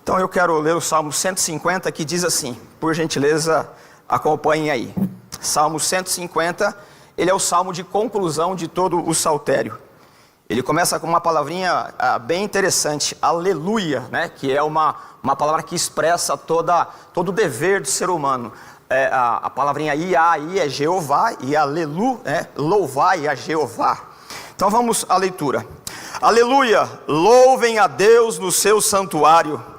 Então eu quero ler o Salmo 150, que diz assim, por gentileza, acompanhem aí. Salmo 150, ele é o salmo de conclusão de todo o saltério. Ele começa com uma palavrinha bem interessante, aleluia, né? Que é uma palavra que expressa todo o dever do ser humano. A palavrinha Iá aí é Jeová, e aleluia, louvai a Jeová. Então vamos à leitura. Aleluia, louvem a Deus no seu santuário.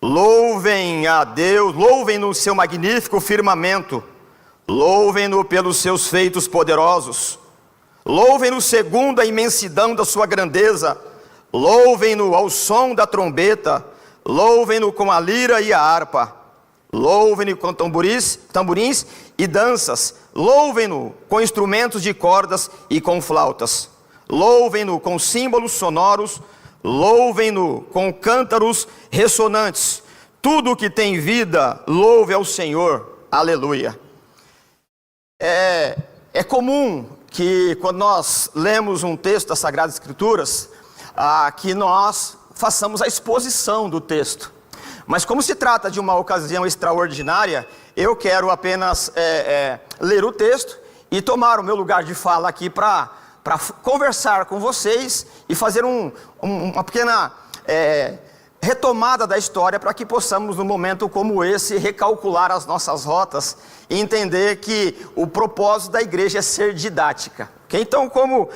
Louvem a Deus, louvem no seu magnífico firmamento, louvem-no pelos seus feitos poderosos, louvem-no segundo a imensidão da sua grandeza, louvem-no ao som da trombeta, louvem-no com a lira e a harpa, louvem-no com tamborins e danças, louvem-no com instrumentos de cordas e com flautas, louvem-no com símbolos sonoros, louvem-no com cântaros ressonantes. Tudo que tem vida, louve ao Senhor. Aleluia. É comum que quando nós lemos um texto das Sagradas Escrituras, que nós façamos a exposição do texto. Mas como se trata de uma ocasião extraordinária, eu quero apenas ler o texto e tomar o meu lugar de fala aqui para conversar com vocês e fazer uma pequena retomada da história, para que possamos, num momento como esse, recalcular as nossas rotas e entender que o propósito da igreja é ser didática. Okay? Então, como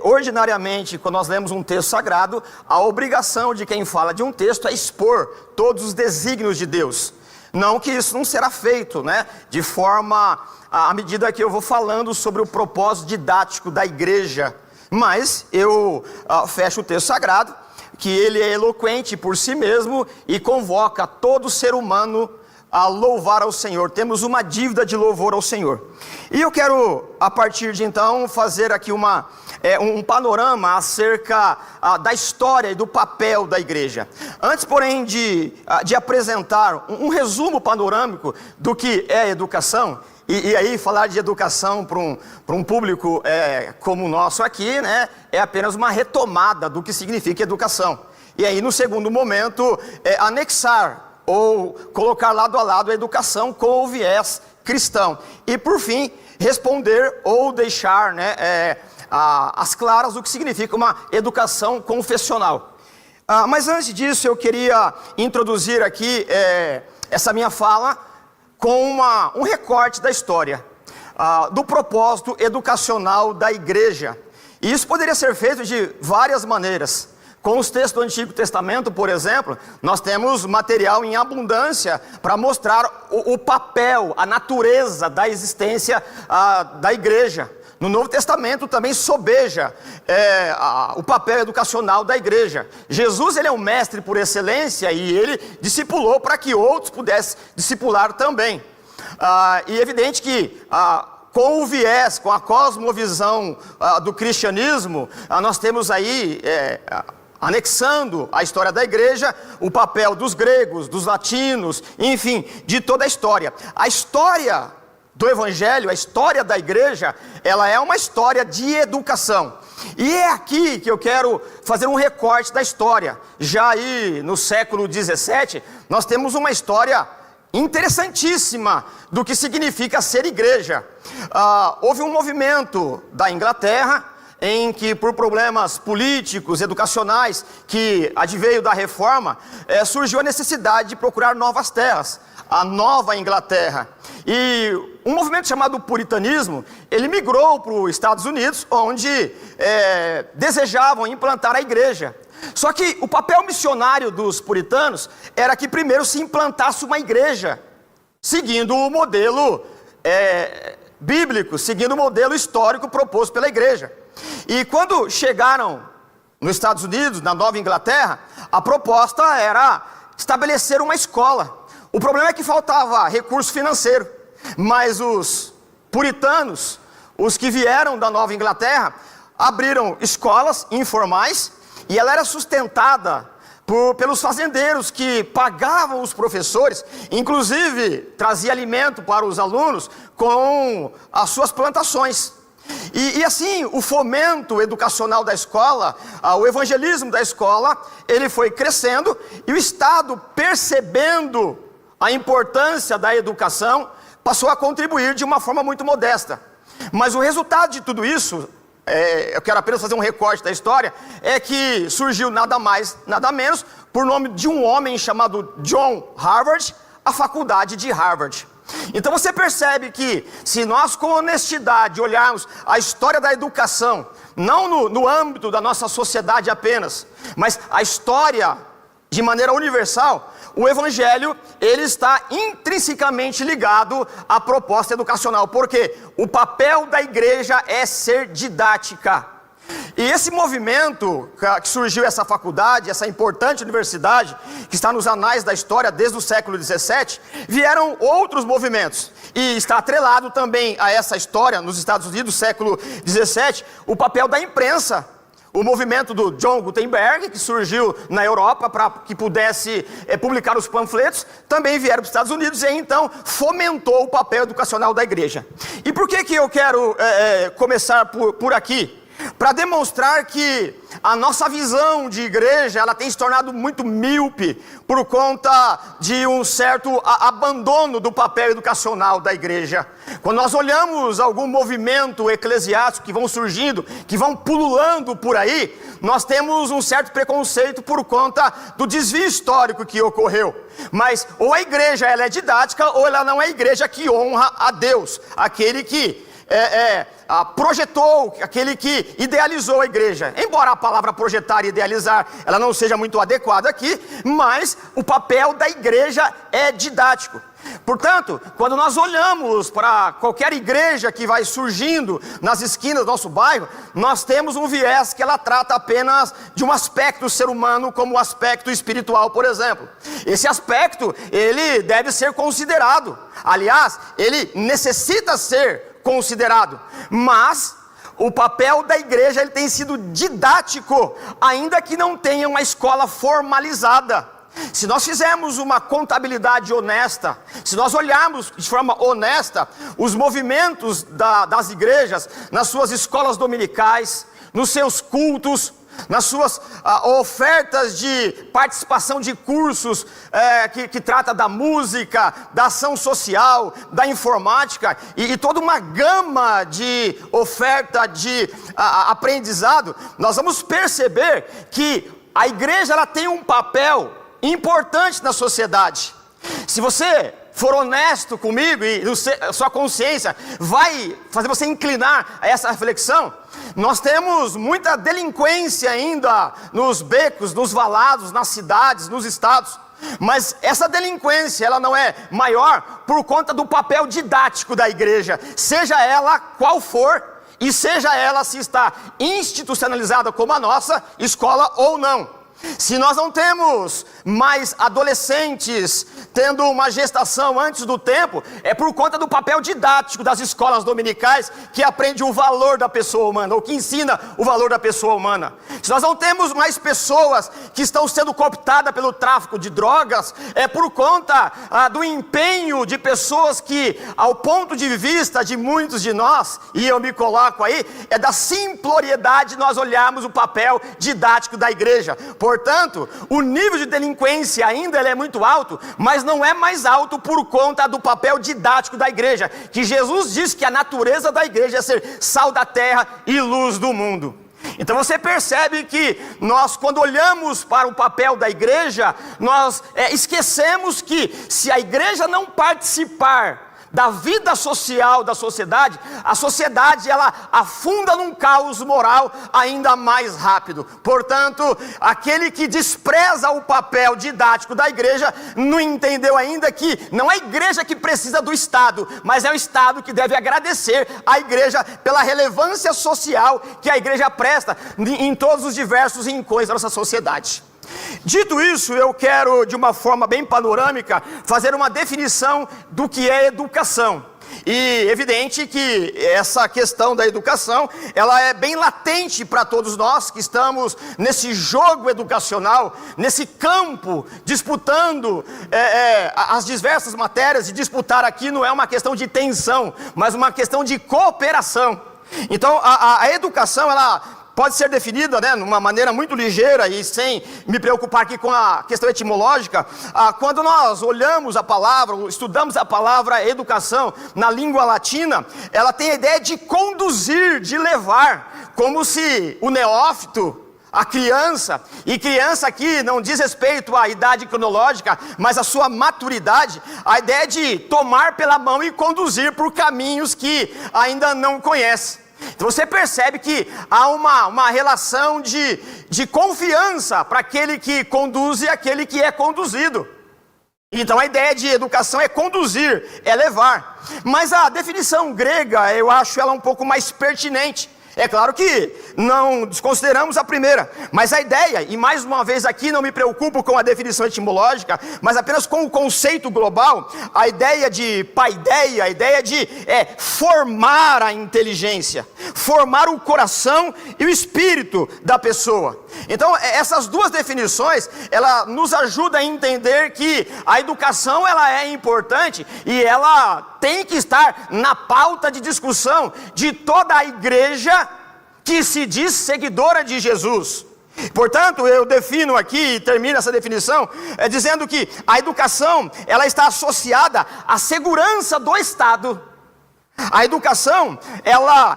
ordinariamente, quando nós lemos um texto sagrado, a obrigação de quem fala de um texto é expor todos os desígnios de Deus. Não que isso não será feito, né? De forma, à medida que eu vou falando sobre o propósito didático da igreja. Mas eu fecho o texto sagrado, que ele é eloquente por si mesmo e convoca todo ser humano a louvar ao Senhor. Temos uma dívida de louvor ao Senhor. E eu quero, a partir de então, fazer aqui um panorama acerca da história e do papel da igreja. Antes, porém, de apresentar um resumo panorâmico do que é educação, e aí falar de educação para um público como o nosso aqui, né, é apenas uma retomada do que significa educação. E aí, no segundo momento, anexar ou colocar lado a lado a educação com o viés cristão. E por fim, responder ou deixar, né, as claras do que significa uma educação confessional. Mas antes disso, eu queria introduzir aqui essa minha fala com um recorte da história, do propósito educacional da igreja. E isso poderia ser feito de várias maneiras. Com os textos do Antigo Testamento, por exemplo, nós temos material em abundância para mostrar o papel, a natureza da existência da igreja. No Novo Testamento também sobeja o papel educacional da igreja. Jesus, ele é um mestre por excelência e ele discipulou para que outros pudessem discipular também. E é evidente que com o viés, com a cosmovisão do cristianismo, nós temos aí, anexando a história da igreja, o papel dos gregos, dos latinos, enfim, de toda a história. A história do evangelho, a história da igreja, ela é uma história de educação. E é aqui que eu quero fazer um recorte da história. Já aí no século 17, nós temos uma história interessantíssima do que significa ser igreja. Houve um movimento da Inglaterra, em que por problemas políticos, educacionais, que adveio da reforma, surgiu a necessidade de procurar novas terras, a Nova Inglaterra. E um movimento chamado puritanismo, ele migrou para os Estados Unidos, onde desejavam implantar a igreja. Só que o papel missionário dos puritanos era que primeiro se implantasse uma igreja, seguindo o modelo bíblico, seguindo o modelo histórico proposto pela igreja. E quando chegaram nos Estados Unidos, na Nova Inglaterra, a proposta era estabelecer uma escola. O problema é que faltava recurso financeiro, mas os puritanos, os que vieram da Nova Inglaterra, abriram escolas informais e ela era sustentada pelos fazendeiros que pagavam os professores, inclusive trazia alimento para os alunos com as suas plantações. E assim, o fomento educacional da escola, o evangelismo da escola, ele foi crescendo, e o Estado, percebendo a importância da educação, passou a contribuir de uma forma muito modesta. Mas o resultado de tudo isso, eu quero apenas fazer um recorte da história, é que surgiu nada mais, nada menos, por nome de um homem chamado John Harvard, a faculdade de Harvard. Então você percebe que, se nós com honestidade olharmos a história da educação, não no âmbito da nossa sociedade apenas, mas a história de maneira universal, o Evangelho, ele está intrinsecamente ligado à proposta educacional, porque o papel da igreja é ser didática. E esse movimento que surgiu, essa faculdade, essa importante universidade, que está nos anais da história desde o século XVII, vieram outros movimentos. E está atrelado também a essa história, nos Estados Unidos, século XVII, o papel da imprensa. O movimento do John Gutenberg, que surgiu na Europa para que pudesse publicar os panfletos, também vieram para os Estados Unidos e então fomentou o papel educacional da igreja. E por que eu quero começar por aqui? Para demonstrar que a nossa visão de igreja, ela tem se tornado muito míope por conta de um certo abandono do papel educacional da igreja. Quando nós olhamos algum movimento eclesiástico que vão surgindo, que vão pululando por aí, nós temos um certo preconceito por conta do desvio histórico que ocorreu. Mas ou a igreja ela é didática, ou ela não é a igreja que honra a Deus, aquele que projetou, aquele que idealizou a igreja. Embora a palavra projetar e idealizar ela não seja muito adequada aqui, mas o papel da igreja é didático. Portanto, quando nós olhamos para qualquer igreja que vai surgindo nas esquinas do nosso bairro, nós temos um viés que ela trata apenas de um aspecto do ser humano, como o aspecto espiritual, por exemplo. Esse aspecto, ele deve ser considerado. Aliás, ele necessita ser considerado. Mas o papel da igreja, ele tem sido didático, ainda que não tenha uma escola formalizada. Se nós fizermos uma contabilidade honesta, se nós olharmos de forma honesta os movimentos das igrejas, nas suas escolas dominicais, nos seus cultos, nas suas ofertas de participação de cursos que trata da música, da ação social, da informática e toda uma gama de oferta de aprendizado, nós vamos perceber que a igreja ela tem um papel importante na sociedade. Se você for honesto comigo e a sua consciência vai fazer você inclinar a essa reflexão, nós temos muita delinquência ainda nos becos, nos valados, nas cidades, nos estados. Mas essa delinquência, ela não é maior por conta do papel didático da igreja, seja ela qual for, e seja ela se está institucionalizada como a nossa escola ou não. Se nós não temos mais adolescentes tendo uma gestação antes do tempo, é por conta do papel didático das escolas dominicais, que aprende o valor da pessoa humana, ou que ensina o valor da pessoa humana. Se nós não temos mais pessoas que estão sendo cooptadas pelo tráfico de drogas, é por conta do empenho de pessoas que, ao ponto de vista de muitos de nós, e eu me coloco aí, é da simploriedade nós olharmos o papel didático da igreja. Portanto, o nível de delinquência ainda ele é muito alto, mas não é mais alto por conta do papel didático da igreja, que Jesus diz que a natureza da igreja é ser sal da terra e luz do mundo. Então você percebe que nós, quando olhamos para o papel da igreja, nós esquecemos que se a igreja não participar da vida social da sociedade, a sociedade ela afunda num caos moral ainda mais rápido. Portanto, aquele que despreza o papel didático da igreja, não entendeu ainda que não é a igreja que precisa do Estado, mas é o Estado que deve agradecer à igreja pela relevância social que a igreja presta em todos os diversos rincões da nossa sociedade. Dito isso, eu quero, de uma forma bem panorâmica, fazer uma definição do que é educação. E evidente que essa questão da educação, ela é bem latente para todos nós que estamos nesse jogo educacional, nesse campo, disputando as diversas matérias. E disputar aqui não é uma questão de tensão, mas uma questão de cooperação. Então, a educação, ela pode ser definida, né, de uma maneira muito ligeira e sem me preocupar aqui com a questão etimológica. Quando nós olhamos a palavra, estudamos a palavra educação na língua latina, ela tem a ideia de conduzir, de levar, como se o neófito, a criança, e criança aqui não diz respeito à idade cronológica, mas à sua maturidade, a ideia de tomar pela mão e conduzir por caminhos que ainda não conhece. Então você percebe que há uma relação de confiança para aquele que conduz e aquele que é conduzido. Então a ideia de educação é conduzir, é levar. Mas a definição grega, eu acho ela um pouco mais pertinente. É claro que não desconsideramos a primeira, mas a ideia, e mais uma vez aqui não me preocupo com a definição etimológica, mas apenas com o conceito global, a ideia de paideia, a ideia de formar a inteligência, formar o coração e o espírito da pessoa. Então essas duas definições, ela nos ajuda a entender que a educação ela é importante e ela tem que estar na pauta de discussão de toda a igreja que se diz seguidora de Jesus. Portanto, eu defino aqui e termino essa definição dizendo que a educação ela está associada à segurança do Estado. A educação ela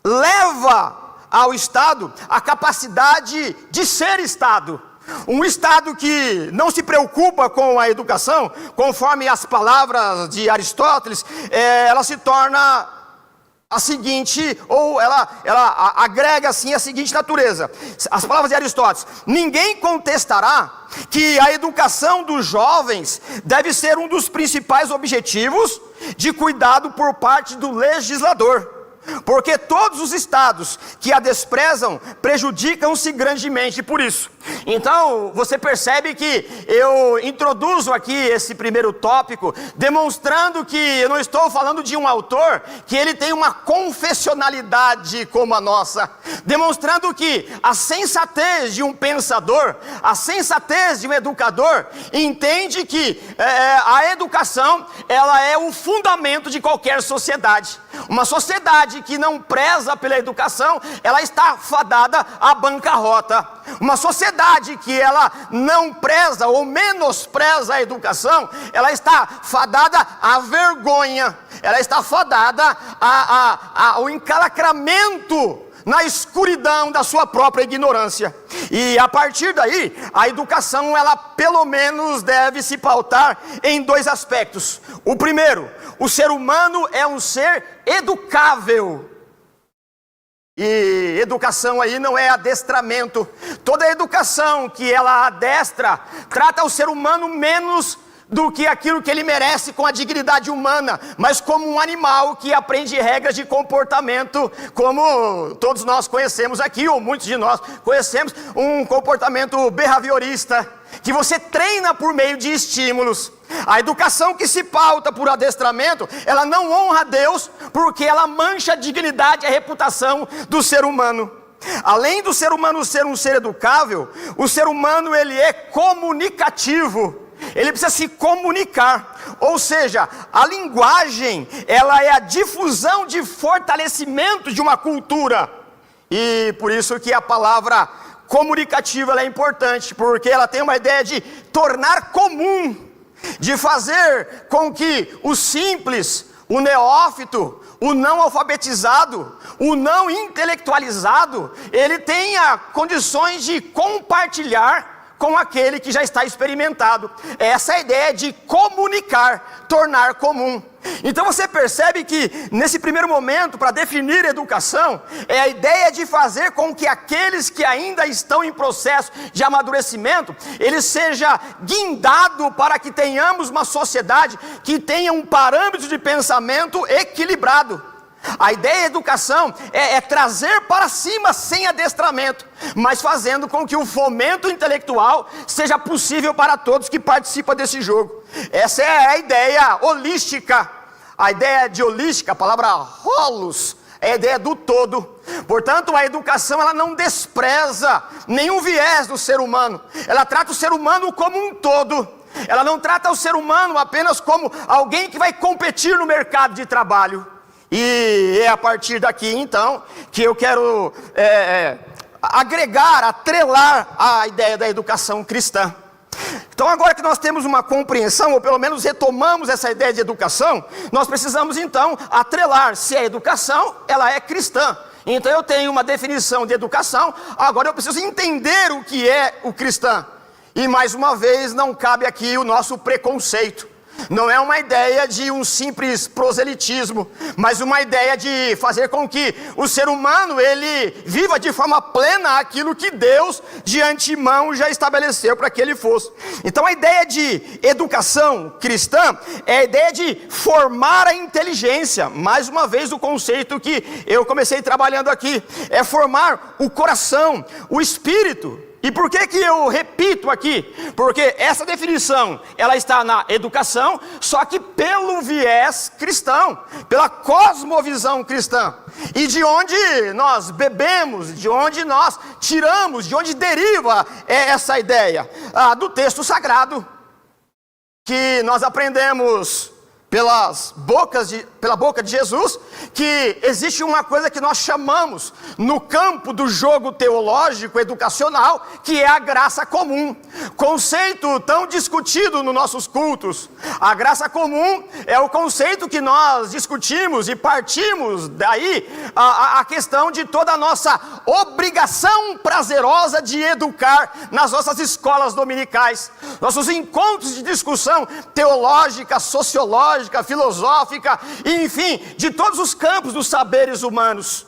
leva ao Estado a capacidade de ser Estado. Um Estado que não se preocupa com a educação, conforme as palavras de Aristóteles, ela se torna a seguinte, ou ela agrega assim a seguinte natureza. As palavras de Aristóteles: ninguém contestará que a educação dos jovens deve ser um dos principais objetivos de cuidado por parte do legislador. Porque todos os estados que a desprezam prejudicam-se grandemente por isso. Então você percebe que eu introduzo aqui esse primeiro tópico, demonstrando que eu não estou falando de um autor que ele tem uma confessionalidade como a nossa, demonstrando que a sensatez de um pensador, a sensatez de um educador, entende que a educação ela é o fundamento de qualquer sociedade. Uma sociedade que não preza pela educação, ela está fadada à bancarrota. Uma sociedade que ela não preza ou menospreza a educação, ela está fadada à vergonha, ela está fadada ao encalacramento na escuridão da sua própria ignorância. E a partir daí, a educação ela pelo menos deve se pautar em dois aspectos. O primeiro, o ser humano é um ser educável. E educação aí não é adestramento. Toda educação que ela adestra trata o ser humano menos do que aquilo que ele merece com a dignidade humana, mas como um animal que aprende regras de comportamento, como todos nós conhecemos aqui, ou muitos de nós conhecemos, um comportamento behaviorista, que você treina por meio de estímulos. A educação que se pauta por adestramento, ela não honra a Deus, porque ela mancha a dignidade e a reputação do ser humano. Além do ser humano ser um ser educável, o ser humano ele é comunicativo. Ele precisa se comunicar, ou seja, a linguagem, ela é a difusão de fortalecimento de uma cultura. E por isso que a palavra comunicativa ela é importante, porque ela tem uma ideia de tornar comum, de fazer com que o simples, o neófito, o não alfabetizado, o não intelectualizado, ele tenha condições de compartilhar com aquele que já está experimentado. Essa é a ideia de comunicar, tornar comum. Então você percebe que nesse primeiro momento, para definir educação, é a ideia de fazer com que aqueles que ainda estão em processo de amadurecimento, ele seja guindado para que tenhamos uma sociedade que tenha um parâmetro de pensamento equilibrado. A ideia da educação é trazer para cima sem adestramento, mas fazendo com que o fomento intelectual seja possível para todos que participam desse jogo. Essa é a ideia holística. A ideia de holística, a palavra holos, é a ideia do todo. Portanto, a educação ela não despreza nenhum viés do ser humano. Ela trata o ser humano como um todo. Ela não trata o ser humano apenas como alguém que vai competir no mercado de trabalho. E é a partir daqui, então, que eu quero agregar, atrelar a ideia da educação cristã. Então, agora que nós temos uma compreensão, ou pelo menos retomamos essa ideia de educação, nós precisamos, então, atrelar se a educação, ela é cristã. Então, eu tenho uma definição de educação, agora eu preciso entender o que é o cristão. E, mais uma vez, não cabe aqui o nosso preconceito. Não é uma ideia de um simples proselitismo, mas uma ideia de fazer com que o ser humano, ele viva de forma plena aquilo que Deus de antemão já estabeleceu para que ele fosse. Então a ideia de educação cristã é a ideia de formar a inteligência. Mais uma vez o conceito que eu comecei trabalhando aqui, é formar o coração, o espírito. E por que eu repito aqui? Porque essa definição, ela está na educação, só que pelo viés cristão, pela cosmovisão cristã. E de onde nós bebemos, de onde nós tiramos, de onde deriva essa ideia? Do texto sagrado, que nós aprendemos pela boca de Jesus, que existe uma coisa que nós chamamos, no campo do jogo teológico, educacional, que é a graça comum. Conceito tão discutido nos nossos cultos. A graça comum é o conceito que nós discutimos e partimos daí a questão de toda a nossa obrigação prazerosa de educar nas nossas escolas dominicais. Nossos encontros de discussão teológica, sociológica, filosófica, enfim, de todos os campos dos saberes humanos.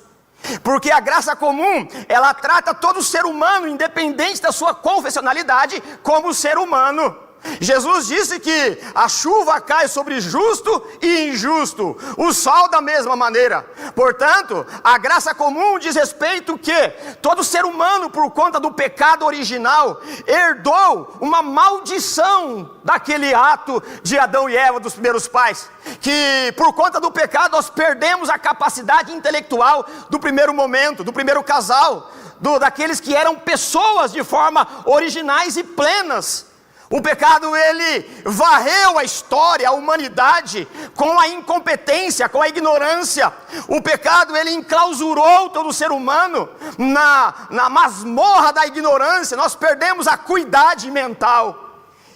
Porque a graça comum, ela trata todo ser humano, independente da sua confessionalidade, como ser humano. Jesus disse que a chuva cai sobre justo e injusto, o sol da mesma maneira. Portanto, a graça comum diz respeito que todo ser humano, por conta do pecado original, herdou uma maldição daquele ato de Adão e Eva, dos primeiros pais. Que por conta do pecado nós perdemos a capacidade intelectual do primeiro momento, do primeiro casal, daqueles que eram pessoas de forma originais e plenas. O pecado, ele varreu a história, a humanidade, com a incompetência, com a ignorância. O pecado, ele enclausurou todo ser humano na masmorra da ignorância. Nós perdemos a acuidade mental.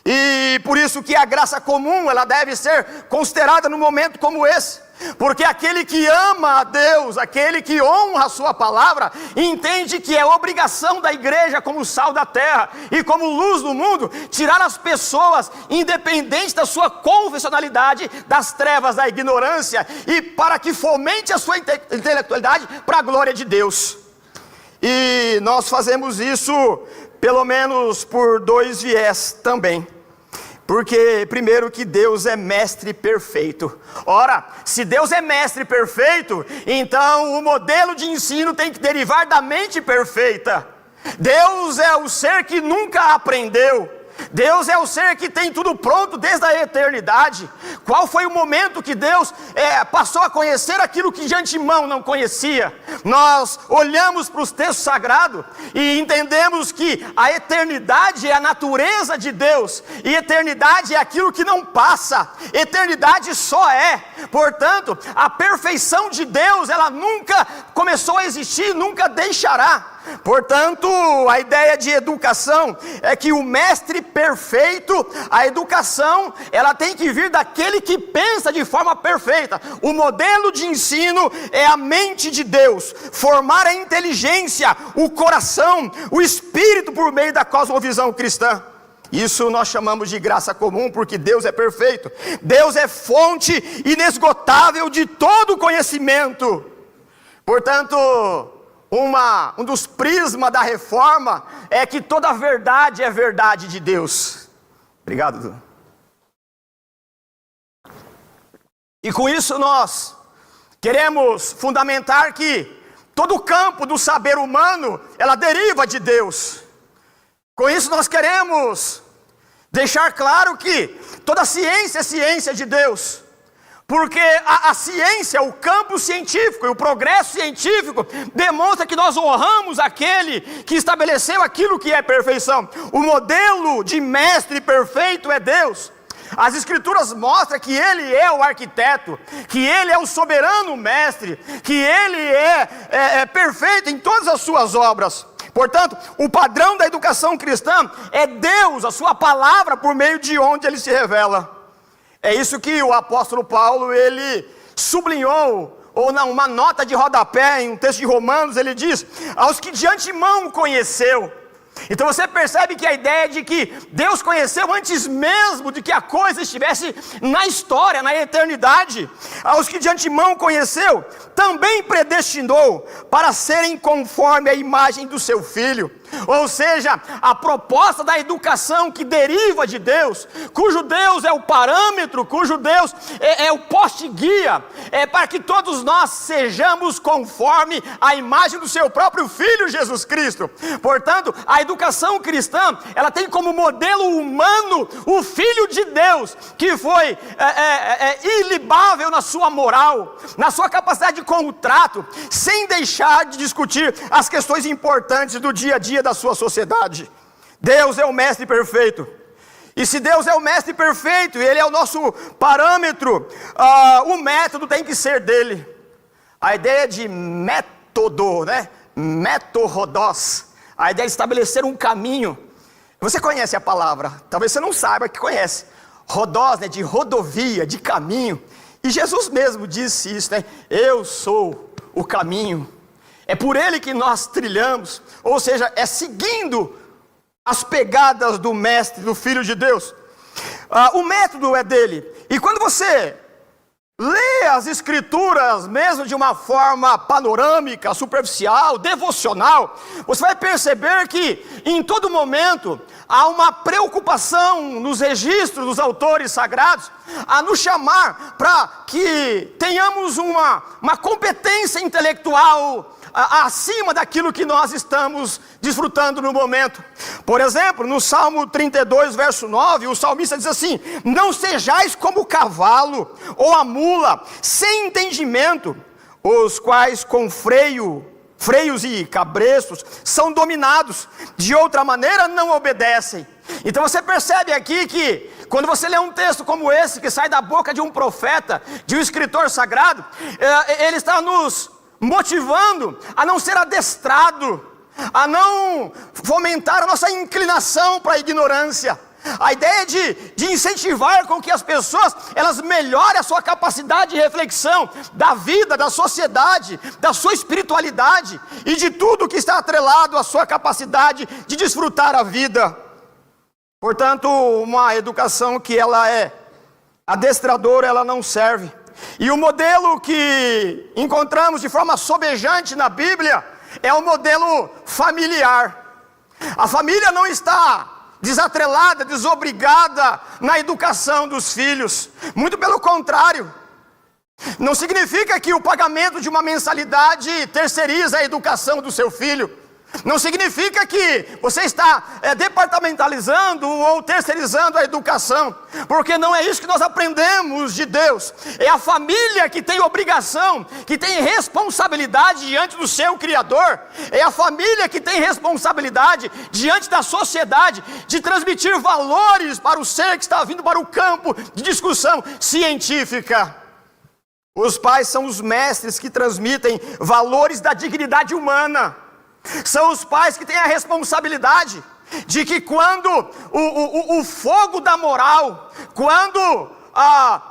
E por isso que a graça comum, ela deve ser considerada num momento como esse. Porque aquele que ama a Deus, aquele que honra a sua palavra, entende que é obrigação da igreja, como sal da terra e como luz do mundo, tirar as pessoas, independente da sua confessionalidade, das trevas da ignorância, e para que fomente a sua intelectualidade para a glória de Deus. E nós fazemos isso pelo menos por dois viés também. Porque, primeiro, que Deus é mestre perfeito. Ora, se Deus é mestre perfeito, então o modelo de ensino tem que derivar da mente perfeita. Deus é o ser que nunca aprendeu. Deus é o ser que tem tudo pronto desde a eternidade. Qual foi o momento que Deus passou a conhecer aquilo que de antemão não conhecia? Nós olhamos para os textos sagrados e entendemos que a eternidade é a natureza de Deus, e eternidade é aquilo que não passa, eternidade só é. Portanto, a perfeição de Deus, ela nunca começou a existir, nunca deixará. Portanto, a ideia de educação é que o mestre perfeito, a educação, ela tem que vir daquele que pensa de forma perfeita. O modelo de ensino é a mente de Deus, formar a inteligência, o coração, o espírito por meio da cosmovisão cristã. Isso nós chamamos de graça comum, porque Deus é perfeito. Deus é fonte inesgotável de todo conhecimento. Portanto, um dos prismas da reforma é que toda a verdade é verdade de Deus. Obrigado, Dudu. E com isso nós queremos fundamentar que todo o campo do saber humano, ela deriva de Deus. Com isso nós queremos deixar claro que toda ciência é ciência de Deus. Porque a ciência, o campo científico e o progresso científico demonstra que nós honramos aquele que estabeleceu aquilo que é perfeição. O modelo de mestre perfeito é Deus. As Escrituras mostram que Ele é o arquiteto, que Ele é o soberano mestre, que Ele é perfeito em todas as suas obras. Portanto, o padrão da educação cristã é Deus, a sua palavra, por meio de onde Ele se revela. É isso que o apóstolo Paulo, ele sublinhou, ou numa nota de rodapé, em um texto de Romanos, ele diz: aos que de antemão conheceu. Então você percebe que a ideia de que Deus conheceu antes mesmo de que a coisa estivesse na história, na eternidade. Aos que de antemão conheceu, também predestinou para serem conforme a imagem do seu Filho. Ou seja, a proposta da educação que deriva de Deus, cujo Deus é o parâmetro, cujo Deus é o poste-guia, é para que todos nós sejamos conforme a imagem do seu próprio Filho Jesus Cristo. Portanto, a educação cristã, ela tem como modelo humano o Filho de Deus, que foi ilibável na sua moral, na sua capacidade de contrato, sem deixar de discutir as questões importantes do dia a dia da sua sociedade. Deus é o mestre perfeito. E se Deus é o mestre perfeito, e Ele é o nosso parâmetro, o método tem que ser dele. A ideia de método, né? Métodos. A ideia de estabelecer um caminho. Você conhece a palavra, talvez você não saiba que conhece. Rodós, né? De rodovia, de caminho. E Jesus mesmo disse isso, né? Eu sou o caminho. É por Ele que nós trilhamos, ou seja, é seguindo as pegadas do Mestre, do Filho de Deus. O método é dele. E quando você lê as Escrituras, mesmo de uma forma panorâmica, superficial, devocional, você vai perceber que em todo momento há uma preocupação nos registros dos autores sagrados a nos chamar para que tenhamos uma competência intelectual acima daquilo que nós estamos desfrutando no momento. Por exemplo, no Salmo 32, verso 9, o salmista diz assim: não sejais como o cavalo ou a mula, sem entendimento, os quais com freios e cabrestos são dominados, de outra maneira não obedecem. Então você percebe aqui que quando você lê um texto como esse, que sai da boca de um profeta, de um escritor sagrado, ele está nos motivando a não ser adestrado, a não fomentar a nossa inclinação para a ignorância. A ideia de incentivar com que as pessoas, elas melhorem a sua capacidade de reflexão da vida, da sociedade, da sua espiritualidade e de tudo que está atrelado à sua capacidade de desfrutar a vida. Portanto, uma educação que ela é adestradora, ela não serve. E o modelo que encontramos de forma sobejante na Bíblia é o modelo familiar. A família não está desatrelada, desobrigada na educação dos filhos. Muito pelo contrário. Não significa que o pagamento de uma mensalidade terceiriza a educação do seu filho. Não significa que você está departamentalizando ou terceirizando a educação, porque não é isso que nós aprendemos de Deus. É a família que tem obrigação, que tem responsabilidade diante do seu Criador. É a família que tem responsabilidade diante da sociedade de transmitir valores para o ser que está vindo para o campo de discussão científica. Os pais são os mestres que transmitem valores da dignidade humana. São os pais que têm a responsabilidade de que quando o fogo da moral, quando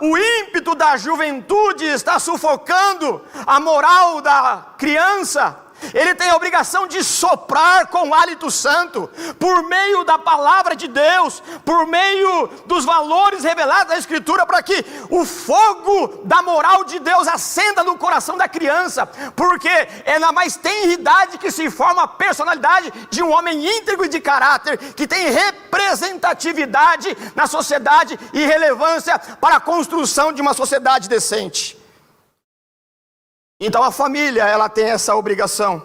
o ímpeto da juventude está sufocando a moral da criança, ele tem a obrigação de soprar com hálito santo, por meio da palavra de Deus, por meio dos valores revelados na Escritura, para que o fogo da moral de Deus acenda no coração da criança, porque é na mais tenra idade que se forma a personalidade de um homem íntegro e de caráter, que tem representatividade na sociedade e relevância para a construção de uma sociedade decente. Então a família, ela tem essa obrigação.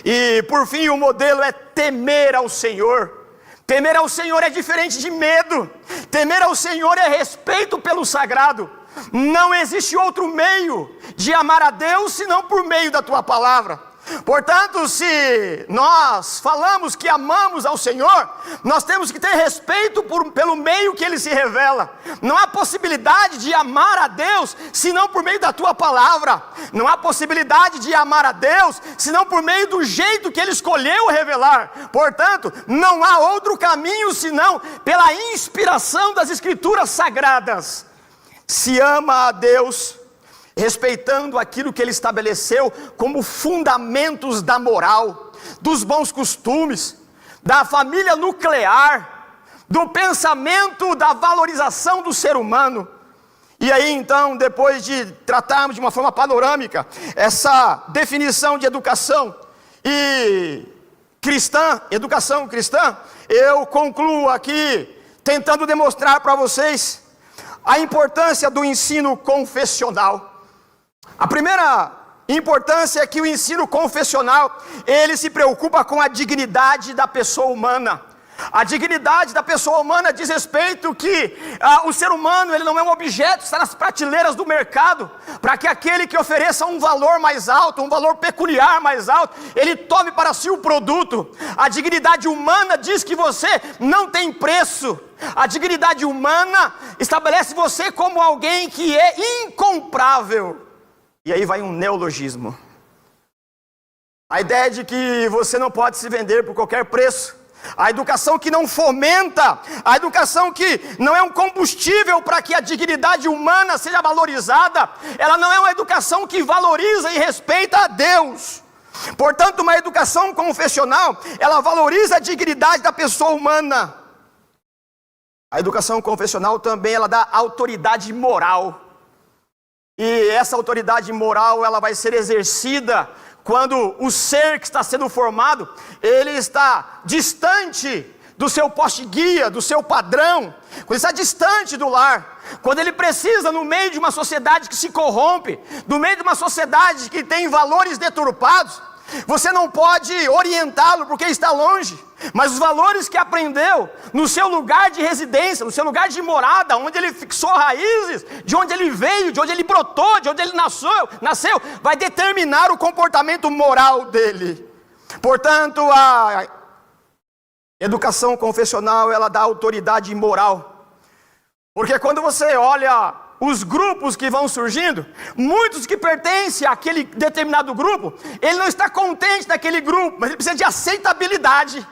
E por fim, o modelo é temer ao Senhor. Temer ao Senhor é diferente de medo. Temer ao Senhor é respeito pelo sagrado. Não existe outro meio de amar a Deus senão por meio da tua palavra. Portanto, se nós falamos que amamos ao Senhor, nós temos que ter respeito pelo meio que Ele se revela. Não há possibilidade de amar a Deus senão por meio da tua palavra. Não há possibilidade de amar a Deus senão por meio do jeito que Ele escolheu revelar. Portanto, não há outro caminho senão pela inspiração das Escrituras Sagradas. Se ama a Deus respeitando aquilo que Ele estabeleceu como fundamentos da moral, dos bons costumes, da família nuclear, do pensamento, da valorização do ser humano. E aí então, depois de tratarmos de uma forma panorâmica essa definição de educação e cristã, educação cristã, eu concluo aqui tentando demonstrar para vocês a importância do ensino confessional. A primeira importância é que o ensino confessional, ele se preocupa com a dignidade da pessoa humana. A dignidade da pessoa humana diz respeito que o ser humano, ele não é um objeto, está nas prateleiras do mercado, para que aquele que ofereça um valor mais alto, um valor peculiar mais alto, ele tome para si o produto. A dignidade humana diz que você não tem preço. A dignidade humana estabelece você como alguém que é incomprável. E aí vai um neologismo. A ideia de que você não pode se vender por qualquer preço. A educação que não fomenta, a educação que não é um combustível para que a dignidade humana seja valorizada, ela não é uma educação que valoriza e respeita a Deus. Portanto, uma educação confessional, ela valoriza a dignidade da pessoa humana. A educação confessional também, ela dá autoridade moral. E essa autoridade moral, ela vai ser exercida quando o ser que está sendo formado, ele está distante do seu poste-guia, do seu padrão, quando ele está distante do lar, quando ele precisa, no meio de uma sociedade que se corrompe, no meio de uma sociedade que tem valores deturpados, você não pode orientá-lo porque ele está longe, mas os valores que aprendeu no seu lugar de residência, no seu lugar de morada, onde ele fixou raízes, de onde ele veio, de onde ele brotou, de onde ele nasceu, vai determinar o comportamento moral dele. Portanto, a educação confessional, ela dá autoridade moral, porque quando você olha os grupos que vão surgindo, muitos que pertencem àquele determinado grupo, ele não está contente naquele grupo, mas ele precisa de aceitabilidade.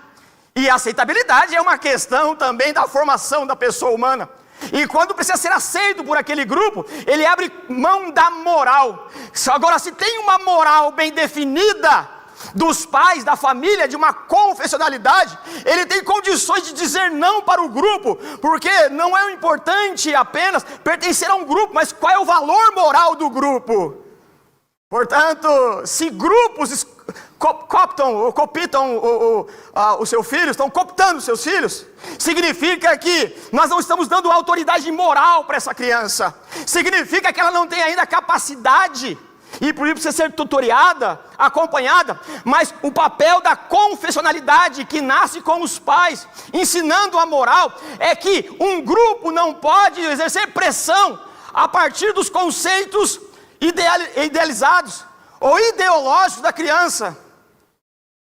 E a aceitabilidade é uma questão também da formação da pessoa humana. E quando precisa ser aceito por aquele grupo, ele abre mão da moral. Agora, se tem uma moral bem definida dos pais, da família, de uma confessionalidade, ele tem condições de dizer não para o grupo, porque não é importante apenas pertencer a um grupo, mas qual é o valor moral do grupo. Portanto, se grupos cooptam o seu filho, estão cooptando os seus filhos, significa que nós não estamos dando autoridade moral para essa criança, significa que ela não tem ainda capacidade, e por isso precisa ser tutoriada, acompanhada. Mas o papel da confessionalidade que nasce com os pais, ensinando a moral, é que um grupo não pode exercer pressão a partir dos conceitos idealizados ou ideológicos da criança.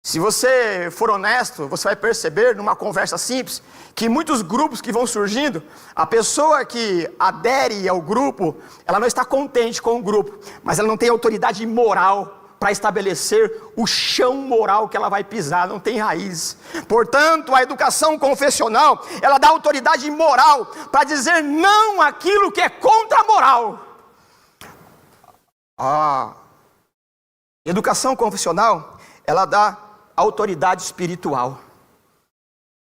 Se você for honesto, você vai perceber numa conversa simples que muitos grupos que vão surgindo, a pessoa que adere ao grupo, ela não está contente com o grupo, mas ela não tem autoridade moral para estabelecer o chão moral que ela vai pisar, não tem raiz. Portanto, a educação confessional, ela dá autoridade moral para dizer não àquilo que é contra a moral. A educação confessional, ela dá autoridade espiritual.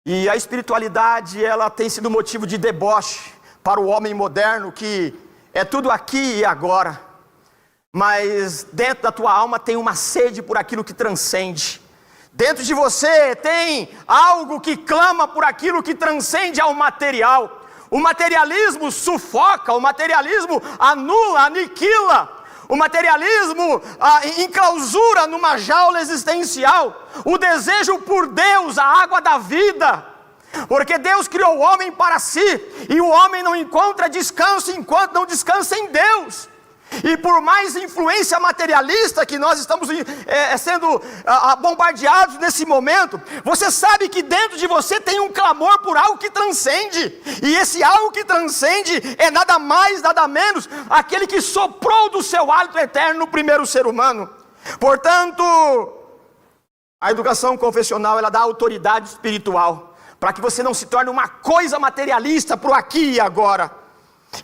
E a espiritualidade, ela tem sido motivo de deboche para o homem moderno, que é tudo aqui e agora. Mas dentro da tua alma tem uma sede por aquilo que transcende. Dentro de você tem algo que clama por aquilo que transcende ao material. O materialismo sufoca, o materialismo anula, aniquila. O materialismo enclausura numa jaula existencial o desejo por Deus, a água da vida. Porque Deus criou o homem para si, e o homem não encontra descanso enquanto não descansa em Deus. E por mais influência materialista que nós estamos sendo bombardeados nesse momento, você sabe que dentro de você tem um clamor por algo que transcende. E esse algo que transcende é nada mais, nada menos, aquele que soprou do seu hálito eterno no primeiro ser humano. Portanto, a educação confessional, ela dá autoridade espiritual, para que você não se torne uma coisa materialista para o aqui e agora.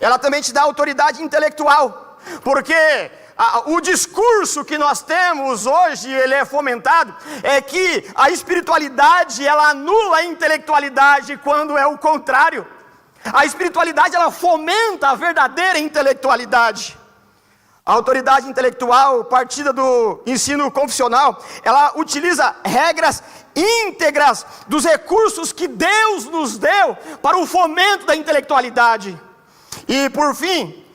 Ela também te dá autoridade intelectual, porque o discurso que nós temos hoje, ele é fomentado, é que a espiritualidade, ela anula a intelectualidade, quando é o contrário. A espiritualidade, ela fomenta a verdadeira intelectualidade. A autoridade intelectual, partida do ensino confessional, ela utiliza regras íntegras dos recursos que Deus nos deu para o fomento da intelectualidade. E por fim,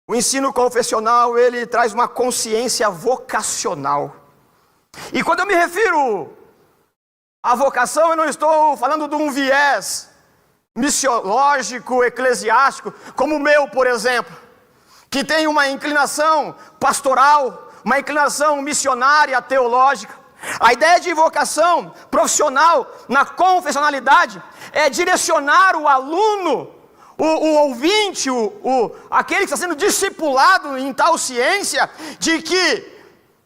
o ensino confessional, ele traz uma consciência vocacional. E quando eu me refiro à vocação, eu não estou falando de um viés missiológico, eclesiástico, como o meu, por exemplo, que tem uma inclinação pastoral, uma inclinação missionária, teológica. A ideia de vocação profissional na confessionalidade é direcionar o aluno, o ouvinte, aquele que está sendo discipulado em tal ciência, de que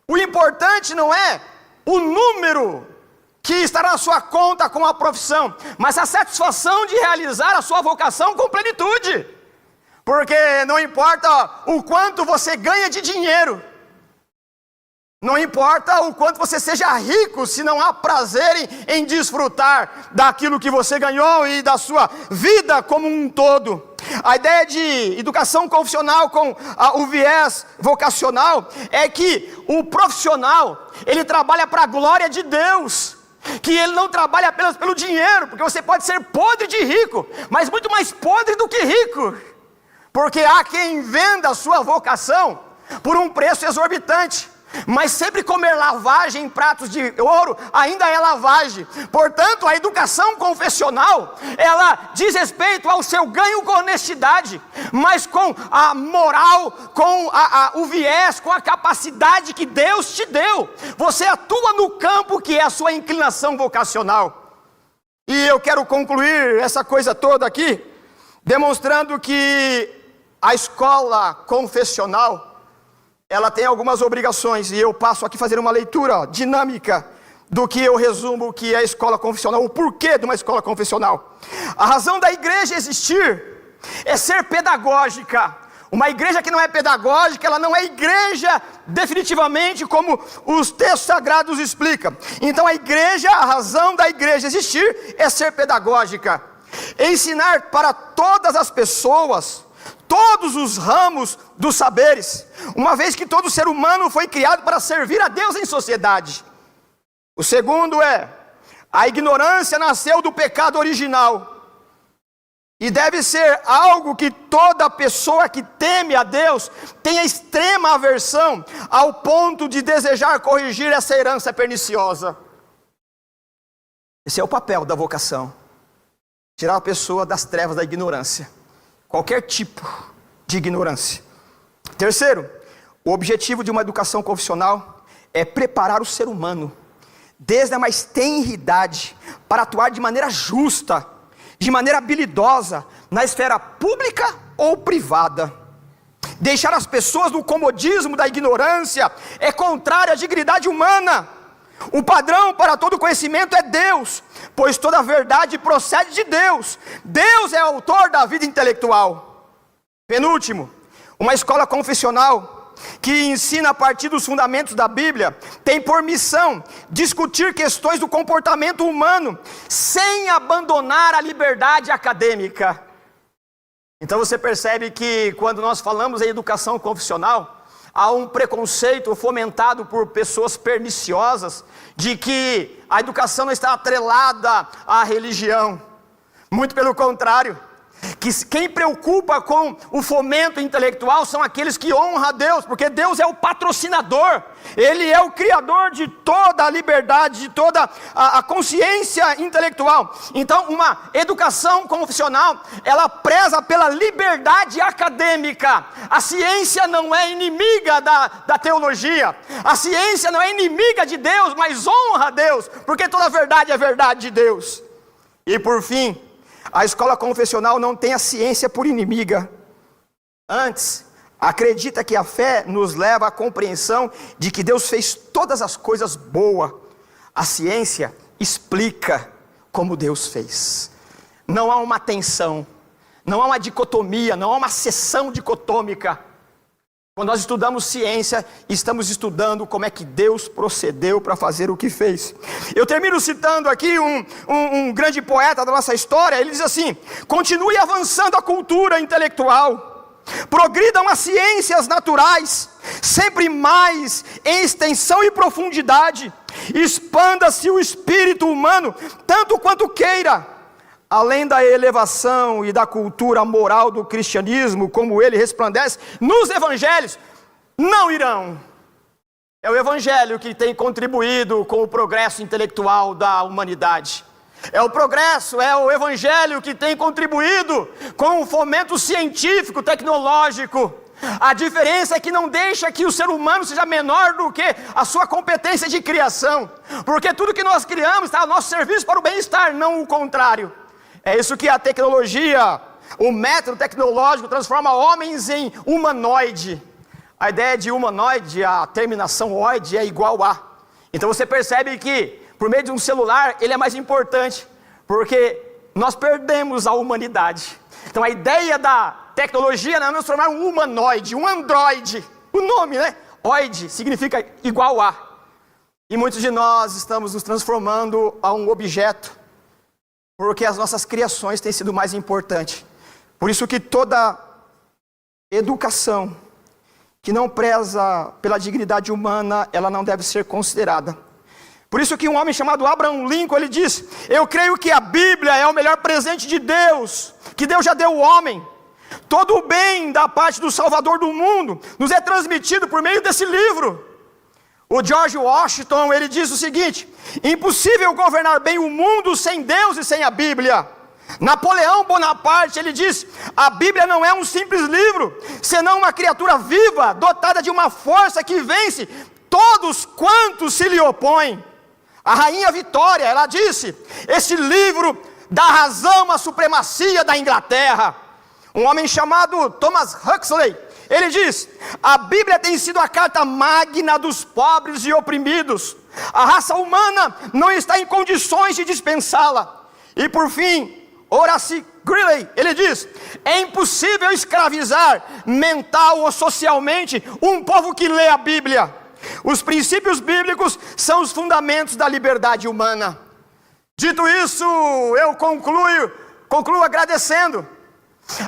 o importante não é o número que estará na sua conta com a profissão, mas a satisfação de realizar a sua vocação com plenitude. Porque não importa o quanto você ganha de dinheiro, não importa o quanto você seja rico, se não há prazer em desfrutar daquilo que você ganhou e da sua vida como um todo. A ideia de educação confessional com o viés vocacional é que o profissional, ele trabalha para a glória de Deus, que ele não trabalha apenas pelo dinheiro, porque você pode ser podre de rico, mas muito mais podre do que rico, porque há quem venda a sua vocação por um preço exorbitante. Mas sempre comer lavagem em pratos de ouro ainda é lavagem. Portanto, a educação confessional, ela diz respeito ao seu ganho com honestidade, mas com a moral, com o viés, com a capacidade que Deus te deu. Você atua no campo que é a sua inclinação vocacional. E eu quero concluir essa coisa toda aqui, demonstrando que a escola confessional, ela tem algumas obrigações, e eu passo aqui a fazer uma leitura dinâmica do que eu resumo que é a escola confessional, o porquê de uma escola confessional. A razão da igreja existir é ser pedagógica. Uma igreja que não é pedagógica, ela não é igreja definitivamente, como os textos sagrados explicam. Então a razão da igreja existir é ser pedagógica, ensinar para todas as pessoas todos os ramos dos saberes, uma vez que todo ser humano foi criado para servir a Deus em sociedade. O segundo é, a ignorância nasceu do pecado original, e deve ser algo que toda pessoa que teme a Deus tenha extrema aversão, ao ponto de desejar corrigir essa herança perniciosa. Esse é o papel da vocação, tirar a pessoa das trevas da ignorância, qualquer tipo de ignorância. Terceiro, o objetivo de uma educação confessional é preparar o ser humano, desde a mais tenra idade, para atuar de maneira justa, de maneira habilidosa, na esfera pública ou privada. Deixar as pessoas no comodismo da ignorância é contrário à dignidade humana. O padrão para todo conhecimento é Deus, pois toda a verdade procede de Deus. Deus é o autor da vida intelectual. Penúltimo, uma escola confessional que ensina a partir dos fundamentos da Bíblia tem por missão discutir questões do comportamento humano sem abandonar a liberdade acadêmica. Então você percebe que quando nós falamos em educação confessional, há um preconceito fomentado por pessoas perniciosas de que a educação não está atrelada à religião. Muito pelo contrário, que quem preocupa com o fomento intelectual são aqueles que honram a Deus, porque Deus é o patrocinador, Ele é o criador de toda a liberdade, de toda a consciência intelectual. Então, uma educação confessional, ela preza pela liberdade acadêmica. A ciência não é inimiga da teologia, a ciência não é inimiga de Deus, mas honra a Deus, porque toda a verdade é verdade de Deus. E por fim, a escola confessional não tem a ciência por inimiga. Antes, acredita que a fé nos leva à compreensão de que Deus fez todas as coisas boas. A ciência explica como Deus fez. Não há uma tensão, não há uma dicotomia, não há uma seção dicotômica. Quando nós estudamos ciência, estamos estudando como é que Deus procedeu para fazer o que fez. Eu termino citando aqui um grande poeta da nossa história. Ele diz assim: continue avançando a cultura intelectual, progridam as ciências naturais, sempre mais em extensão e profundidade, expanda-se o espírito humano, tanto quanto queira. Além da elevação e da cultura moral do cristianismo, como ele resplandece nos evangelhos, não irão. É o evangelho que tem contribuído com o progresso intelectual da humanidade. É o evangelho que tem contribuído com o fomento científico, tecnológico. A diferença é que não deixa que o ser humano seja menor do que a sua competência de criação. Porque tudo que nós criamos está ao nosso serviço para o bem-estar, não o contrário. É isso que a tecnologia, o método tecnológico transforma homens em humanoide. A ideia de humanoide, a terminação oide é igual a. Então você percebe que por meio de um celular ele é mais importante, porque nós perdemos a humanidade. Então a ideia da tecnologia é nos tornar um humanoide, um androide. O nome, né? Oide significa igual a. E muitos de nós estamos nos transformando a um objeto, porque as nossas criações têm sido mais importantes. Por isso que toda educação que não preza pela dignidade humana, ela não deve ser considerada. Por isso que um homem chamado Abraham Lincoln, ele diz: eu creio que a Bíblia é o melhor presente de Deus, que Deus já deu ao homem. Todo o bem da parte do Salvador do mundo nos é transmitido por meio desse livro. O George Washington, ele diz o seguinte: impossível governar bem o mundo sem Deus e sem a Bíblia. Napoleão Bonaparte, ele diz: a Bíblia não é um simples livro, senão uma criatura viva, dotada de uma força que vence todos quantos se lhe opõem. A rainha Vitória, ela disse: este livro dá razão à supremacia da Inglaterra. Um homem chamado Thomas Huxley, ele diz: a Bíblia tem sido a carta magna dos pobres e oprimidos. A raça humana não está em condições de dispensá-la. E por fim, Horace Greeley, ele diz: é impossível escravizar mental ou socialmente um povo que lê a Bíblia. Os princípios bíblicos são os fundamentos da liberdade humana. Dito isso, eu concluo agradecendo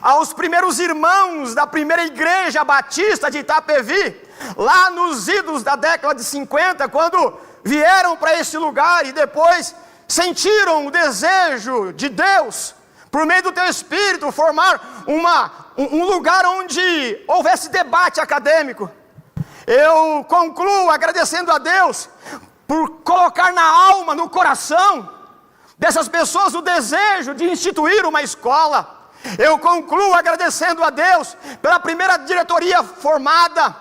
aos primeiros irmãos da primeira igreja batista de Itapevi, lá nos idos da década de 50, quando vieram para esse lugar e depois sentiram o desejo de Deus, por meio do teu Espírito, formar um lugar onde houvesse debate acadêmico. Eu concluo agradecendo a Deus por colocar na alma, no coração dessas pessoas o desejo de instituir uma escola. Eu concluo agradecendo a Deus pela primeira diretoria formada.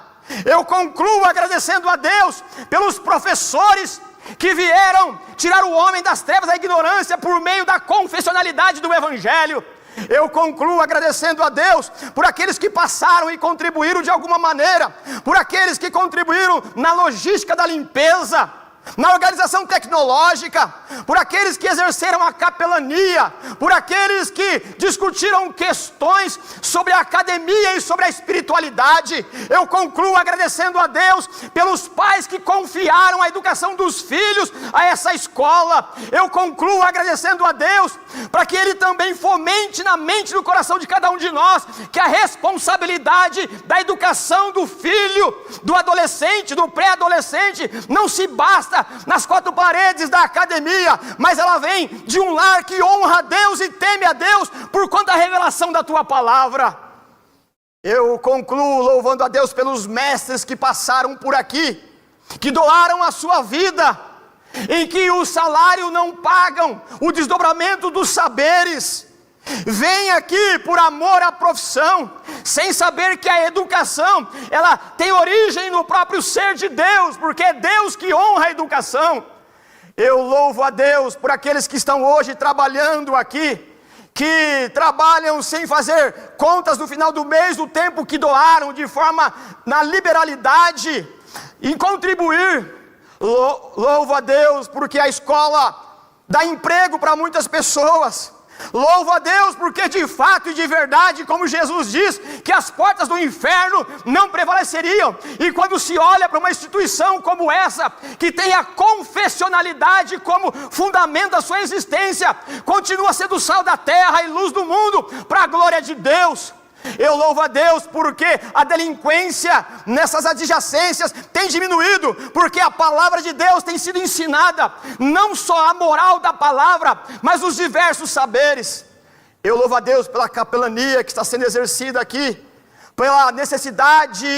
Eu concluo agradecendo a Deus pelos professores que vieram tirar o homem das trevas da ignorância por meio da confessionalidade do Evangelho. Eu concluo agradecendo a Deus por aqueles que passaram e contribuíram de alguma maneira, por aqueles que contribuíram na logística da limpeza, na organização tecnológica, por aqueles que exerceram a capelania, por aqueles que discutiram questões sobre a academia e sobre a espiritualidade. Eu concluo agradecendo a Deus pelos pais que confiaram a educação dos filhos a essa escola. Eu concluo agradecendo a Deus para que Ele também fomente na mente e no coração de cada um de nós que a responsabilidade da educação do filho, do adolescente, do pré-adolescente, não se basta brota nas quatro paredes da academia, mas ela vem de um lar que honra a Deus e teme a Deus por conta da revelação da tua palavra. Eu concluo louvando a Deus pelos mestres que passaram por aqui, que doaram a sua vida, em que o salário não pagam o desdobramento dos saberes. Vem aqui por amor à profissão, sem saber que a educação, ela tem origem no próprio ser de Deus, porque é Deus que honra a educação. Eu louvo a Deus por aqueles que estão hoje trabalhando aqui, que trabalham sem fazer contas no final do mês do tempo que doaram, de forma na liberalidade, em contribuir. Louvo a Deus porque a escola dá emprego para muitas pessoas. Louvo a Deus porque de fato e de verdade, como Jesus diz, que as portas do inferno não prevaleceriam. E quando se olha para uma instituição como essa, que tem a confessionalidade como fundamento da sua existência, continua sendo sal da terra e luz do mundo, para a glória de Deus. Eu louvo a Deus porque a delinquência nessas adjacências tem diminuído, porque a palavra de Deus tem sido ensinada, não só a moral da palavra, mas os diversos saberes. Eu louvo a Deus pela capelania que está sendo exercida aqui, pela necessidade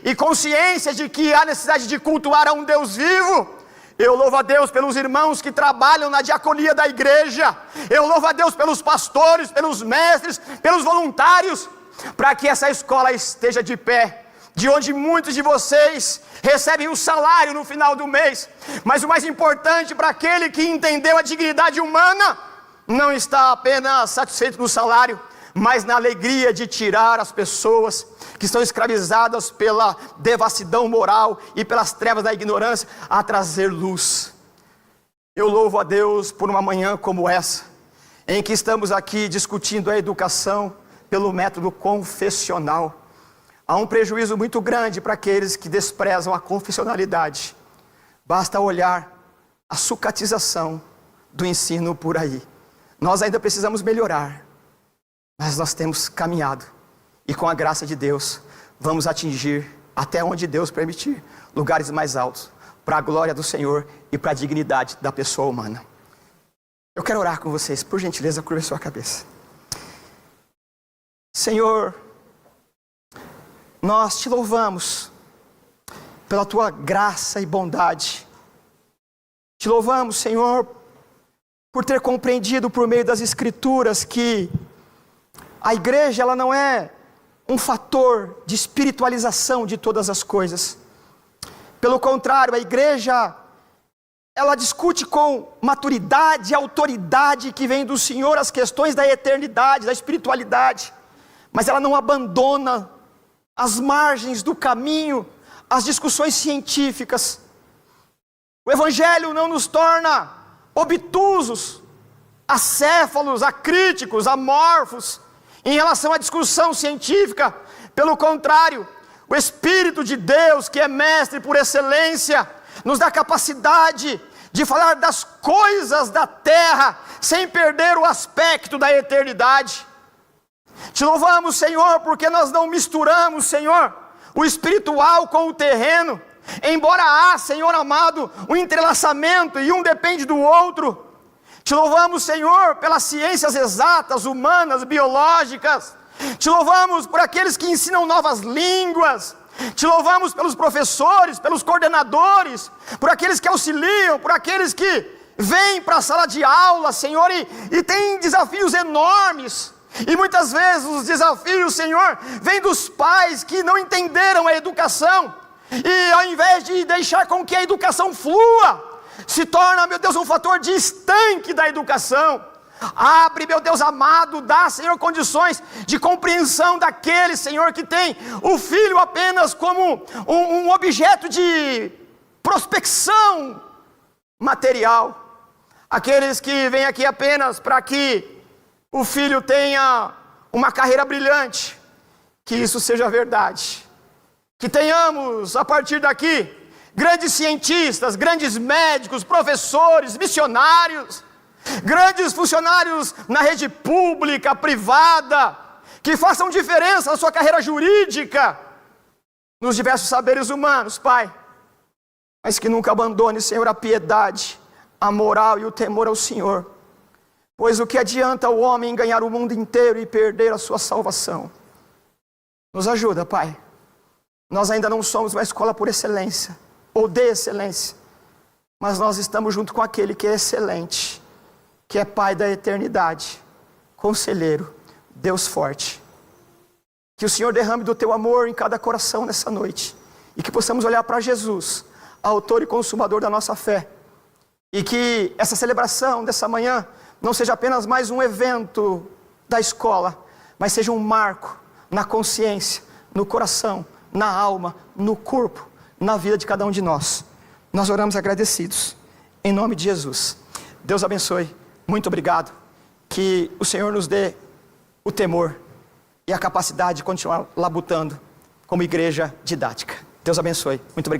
e consciência de que há necessidade de cultuar a um Deus vivo. Eu louvo a Deus pelos irmãos que trabalham na diaconia da igreja. Eu louvo a Deus pelos pastores, pelos mestres, pelos voluntários, para que essa escola esteja de pé, de onde muitos de vocês recebem o salário no final do mês. Mas o mais importante para aquele que entendeu a dignidade humana, não está apenas satisfeito no salário, mas na alegria de tirar as pessoas que estão escravizadas pela devassidão moral e pelas trevas da ignorância, a trazer luz. Eu louvo a Deus por uma manhã como essa, em que estamos aqui discutindo a educação pelo método confessional. Há um prejuízo muito grande para aqueles que desprezam a confessionalidade. Basta olhar a sucatização do ensino por aí. Nós ainda precisamos melhorar, mas nós temos caminhado, e com a graça de Deus, vamos atingir, até onde Deus permitir, lugares mais altos, para a glória do Senhor e para a dignidade da pessoa humana. Eu quero orar com vocês, por gentileza, curva sua cabeça. Senhor, nós te louvamos pela tua graça e bondade. Te louvamos, Senhor, por ter compreendido por meio das Escrituras que a igreja ela não é um fator de espiritualização de todas as coisas. Pelo contrário, a igreja ela discute com maturidade e autoridade que vem do Senhor as questões da eternidade, da espiritualidade. Mas ela não abandona as margens do caminho, as discussões científicas. O Evangelho não nos torna obtusos, acéfalos, acríticos, amorfos em relação à discussão científica. Pelo contrário, o Espírito de Deus, que é mestre por excelência, nos dá capacidade de falar das coisas da terra sem perder o aspecto da eternidade. Te louvamos, Senhor, porque nós não misturamos, Senhor, o espiritual com o terreno, embora há, Senhor amado, um entrelaçamento e um depende do outro. Te louvamos, Senhor, pelas ciências exatas, humanas, biológicas. Te louvamos por aqueles que ensinam novas línguas. Te louvamos pelos professores, pelos coordenadores, por aqueles que auxiliam, por aqueles que vêm para a sala de aula, Senhor, e têm desafios enormes. E muitas vezes os desafios, Senhor, vêm dos pais que não entenderam a educação. E ao invés de deixar com que a educação flua, se torna, meu Deus, um fator de estanque da educação. Abre, meu Deus amado, dá, Senhor, condições de compreensão daquele, Senhor, que tem o filho apenas como um objeto de prospecção material. Aqueles que vêm aqui apenas para que o filho tenha uma carreira brilhante, que isso seja verdade. Que tenhamos, a partir daqui, grandes cientistas, grandes médicos, professores, missionários, grandes funcionários na rede pública, privada, que façam diferença na sua carreira jurídica, nos diversos saberes humanos, Pai. mas que nunca abandone, Senhor, a piedade, a moral e o temor ao Senhor. Pois o que adianta o homem ganhar o mundo inteiro e perder a sua salvação? Nos ajuda, Pai. Nós ainda não somos uma escola por excelência, ou de excelência, mas nós estamos junto com aquele que é excelente, que é Pai da eternidade, Conselheiro, Deus forte. Que o Senhor derrame do teu amor em cada coração nessa noite, e que possamos olhar para Jesus, autor e consumador da nossa fé, e que essa celebração dessa manhã não seja apenas mais um evento da escola, mas seja um marco na consciência, no coração, na alma, no corpo, na vida de cada um de nós. Nós oramos agradecidos, em nome de Jesus. Deus abençoe, muito obrigado, que o Senhor nos dê o temor e a capacidade de continuar labutando como igreja didática. Deus abençoe, muito obrigado.